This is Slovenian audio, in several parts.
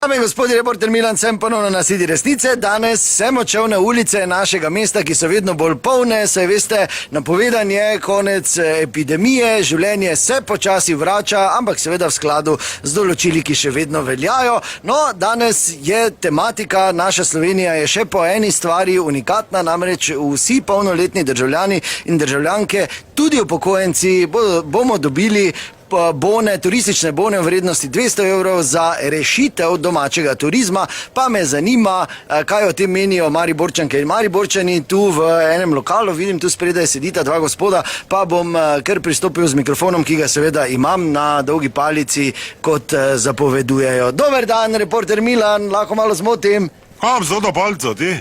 Dame in gospodje, reporter Milan, sem ponovno na Sedi resnice. Danes sem odšel na ulice našega mesta, ki so vedno bolj polne, saj veste, napovedan je konec epidemije, življenje se počasi vrača, ampak seveda v skladu z določili, ki še vedno veljajo. No, danes je tematika, naša Slovenija je še po eni stvari unikatna, namreč vsi polnoletni državljani in državljanke, tudi upokojenci, bomo dobili bone, turistične bone v vrednosti 200 evrov za rešitev domačega turizma. Pa me zanima, kaj o tem menijo Mariborčanke in Mariborčani. Tu v enem lokalu, vidim tu spredaj sedita dva gospoda, pa bom kar pristopil z mikrofonom, ki ga seveda imam na dolgi palici, kot zapovedujejo. Dober dan, reporter Milan, lahko malo zmotim. Kam so to palco, ti?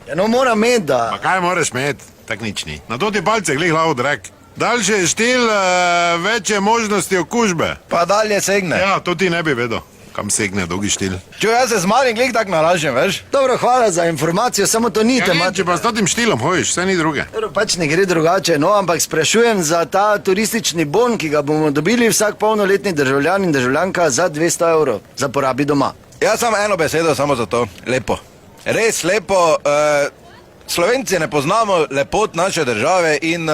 Ja, no, moram med, da... Pa kaj moraš med? Tak nič ni. Na to ti palce glih lavo drek. Daljše je štil, večje možnosti okužbe. Pa dalje segne. Ja, to ti ne bi vedel, kam segne dolgi štil. Čuj, jaz se z malim glih tak naražem, veš? Dobro, hvala za informacijo, samo to ni Ja, če pa s tatim štilom hojiš, vse ni druge. Pač ne gre drugače, no, ampak sprašujem za ta turistični bon, ki ga bomo dobili vsak polnoletni državljan in državljanka za 200 evrov za porabi doma. Jaz sam eno besedo samo za to. Lepo. Res lepo. Slovenci ne poznamo lepot naše države in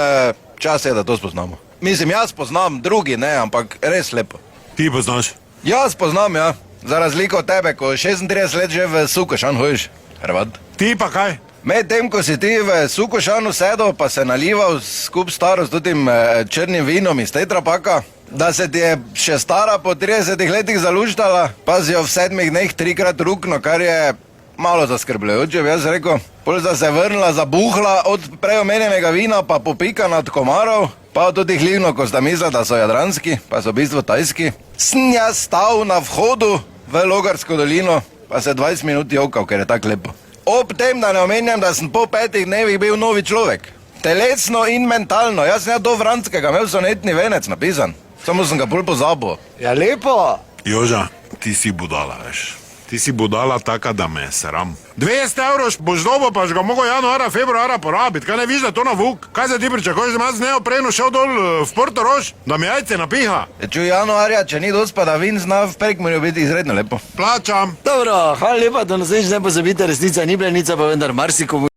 čas je, da to spoznamo. Mislim, jaz poznam, drugi ne, ampak res lepo. Ti poznaš? Jaz poznam, ja. Za razliko od tebe, ko 36 let že v Sukošan hojiš, Hrvat. Ti pa kaj? Medtem, ko si ti v Sukošanu sedel, pa se nalival skup staro s tutim črnim vinom iz tetrapaka, da se ti je še stara po 30 letih zaluštala, pa si jo v 7 dneh 3-krat rukno, kar je malo zaskrbljujoče, bi jaz rekel. Potem sta se vrnila zabuhla od preomenjenega vina, pa popika nad komarov, pa od tih livno, ko sta mislila, da so jadranski, pa so v bistvu tajski. Sem jaz stal na vhodu v Logarsko dolino, pa se 20 minut jokal, ker je tako lepo. Ob tem, da ne omenjam, da sem po 5 dnevih bil novi človek. Telesno in mentalno. Jaz sem do Vranskega imel sonetni venec napisan. Samo sem ga bolj pozabil. Ja, lepo. Joža, ti si budala, veš. Ti si budala taka, da me sram. 200 evrov boš dobo, pa ga mogo januara, februara porabiti. Kaj ne viš, da to na vuk? Kaj se ti pričakuješ, da jaz z neopreno šel dol v Portorož, da mi jajce napiha? Čuj, januarja, če ni dosti padavin, zna v Prekmurju biti izredno lepo. Plačam. Dobro, hvala lepa, da nas ne pozabite, resnica ni blenica, pa vendar marsikomu